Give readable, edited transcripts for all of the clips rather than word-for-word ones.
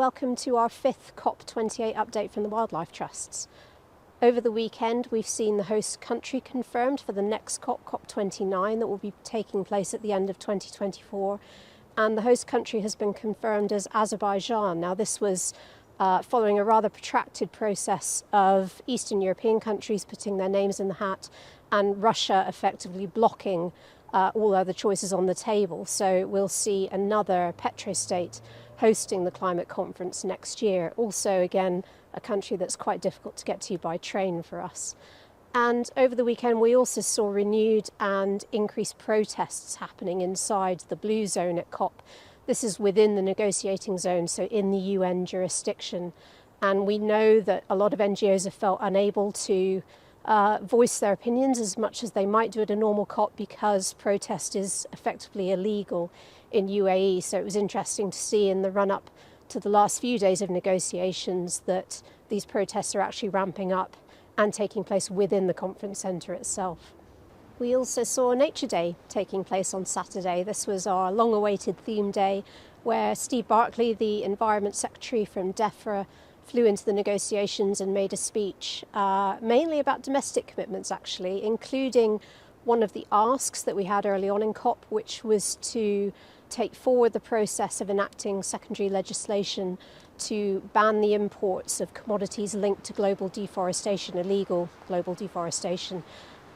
welcome to our 5th COP28 update from the Wildlife Trusts. Over the weekend, we've seen the host country confirmed for the next COP, COP29, that will be taking place at the end of 2024. And the host country has been confirmed as Azerbaijan. Now, this was following a rather protracted process of Eastern European countries putting their names in the hat and Russia effectively blocking all other choices on the table. So we'll see another petrostate hosting the climate conference next year. Also, again, a country that's quite difficult to get to by train for us. And over the weekend, we also saw renewed and increased protests happening inside the blue zone at COP. This is within the negotiating zone, so in the UN jurisdiction. And we know that a lot of NGOs have felt unable to voice their opinions as much as they might do at a normal COP because protest is effectively illegal in UAE. So it was interesting to see in the run-up to the last few days of negotiations that these protests are actually ramping up and taking place within the conference centre itself. We also saw Nature Day taking place on Saturday. This was our long-awaited theme day where Steve Barclay, the Environment Secretary from DEFRA, flew into the negotiations and made a speech mainly about domestic commitments, actually, including one of the asks that we had early on in COP, which was to take forward the process of enacting secondary legislation to ban the imports of commodities linked to global deforestation, illegal global deforestation.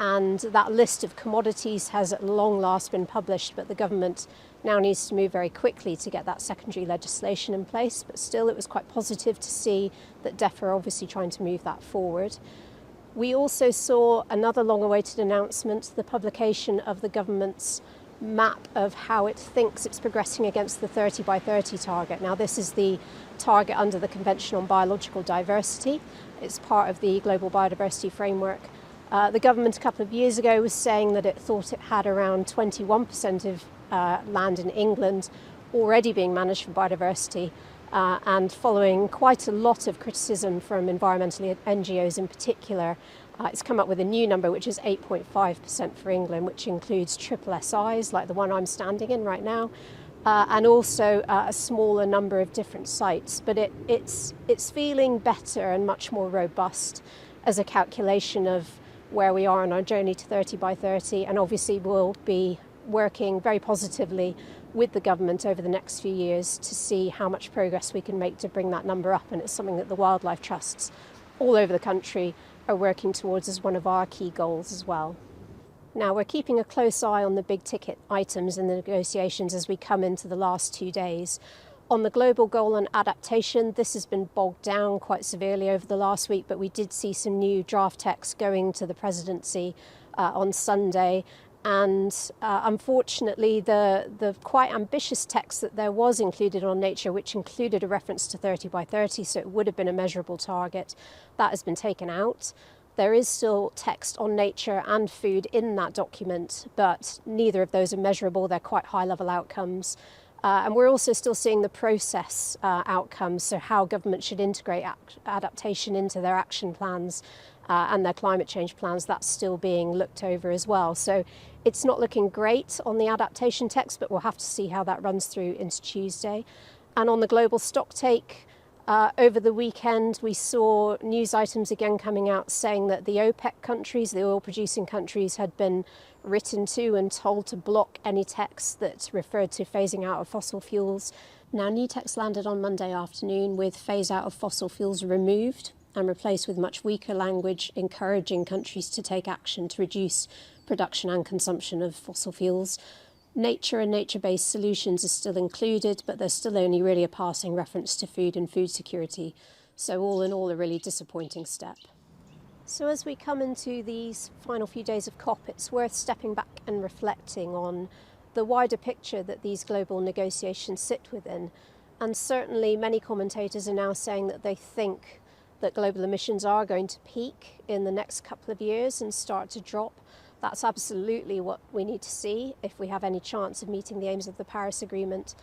And that list of commodities has at long last been published, but the government now needs to move very quickly to get that secondary legislation in place. But still, it was quite positive to see that DEFRA are obviously trying to move that forward. We also saw another long-awaited announcement, the publication of the government's map of how it thinks it's progressing against the 30 by 30 target. Now, this is the target under the Convention on Biological Diversity. It's part of the Global Biodiversity Framework. The government a couple of years ago was saying that it thought it had around 21% of land in England already being managed for biodiversity, and following quite a lot of criticism from environmental NGOs in particular, it's come up with a new number, which is 8.5% for England, which includes triple SIs, like the one I'm standing in right now, and also a smaller number of different sites. But it's feeling better and much more robust as a calculation of where we are on our journey to 30 by 30, and obviously we'll be working very positively with the government over the next few years to see how much progress we can make to bring that number up. And it's something that the wildlife trusts all over the country are working towards as one of our key goals as well. Now, we're keeping a close eye on the big ticket items in the negotiations as we come into the last 2 days. On the global goal on adaptation, this has been bogged down quite severely over the last week, but we did see some new draft text going to the presidency on Sunday. And unfortunately, the quite ambitious text that there was included on nature, which included a reference to 30 by 30, so it would have been a measurable target, that has been taken out. There is still text on nature and food in that document, but neither of those are measurable. They're quite high-level outcomes. And we're also still seeing the process outcomes, so how government should integrate adaptation into their action plans and their climate change plans. That's still being looked over as well. So it's not looking great on the adaptation text, but we'll have to see how that runs through into Tuesday. And on the global stocktake, over the weekend, we saw news items again coming out saying that the OPEC countries, the oil-producing countries, had been written to and told to block any text that referred to phasing out of fossil fuels. Now, new text landed on Monday afternoon with phase out of fossil fuels removed and replaced with much weaker language encouraging countries to take action to reduce production and consumption of fossil fuels. Nature and nature-based solutions are still included, but there's still only really a passing reference to food and food security. So all in all, a really disappointing step. So as we come into these final few days of COP, it's worth stepping back and reflecting on the wider picture that these global negotiations sit within. And certainly many commentators are now saying that they think that global emissions are going to peak in the next couple of years and start to drop. That's absolutely what we need to see if we have any chance of meeting the aims of the Paris Agreement.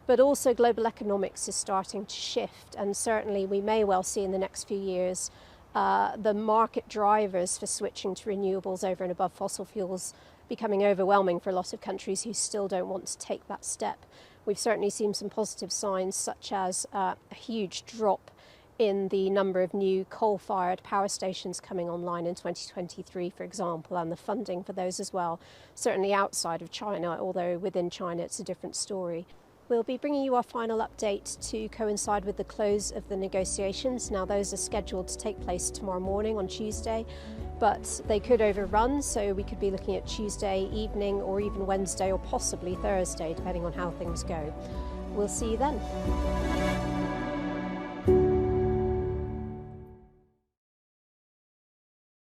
But also global economics is starting to shift, and certainly we may well see in the next few years the market drivers for switching to renewables over and above fossil fuels becoming overwhelming for a lot of countries who still don't want to take that step. We've certainly seen some positive signs, such as a huge drop in the number of new coal-fired power stations coming online in 2023, for example, and the funding for those as well, certainly outside of China, although within China it's a different story. We'll be bringing you our final update to coincide with the close of the negotiations. Now, those are scheduled to take place tomorrow morning on Tuesday, but they could overrun, so we could be looking at Tuesday evening or even Wednesday or possibly Thursday, depending on how things go. We'll see you then.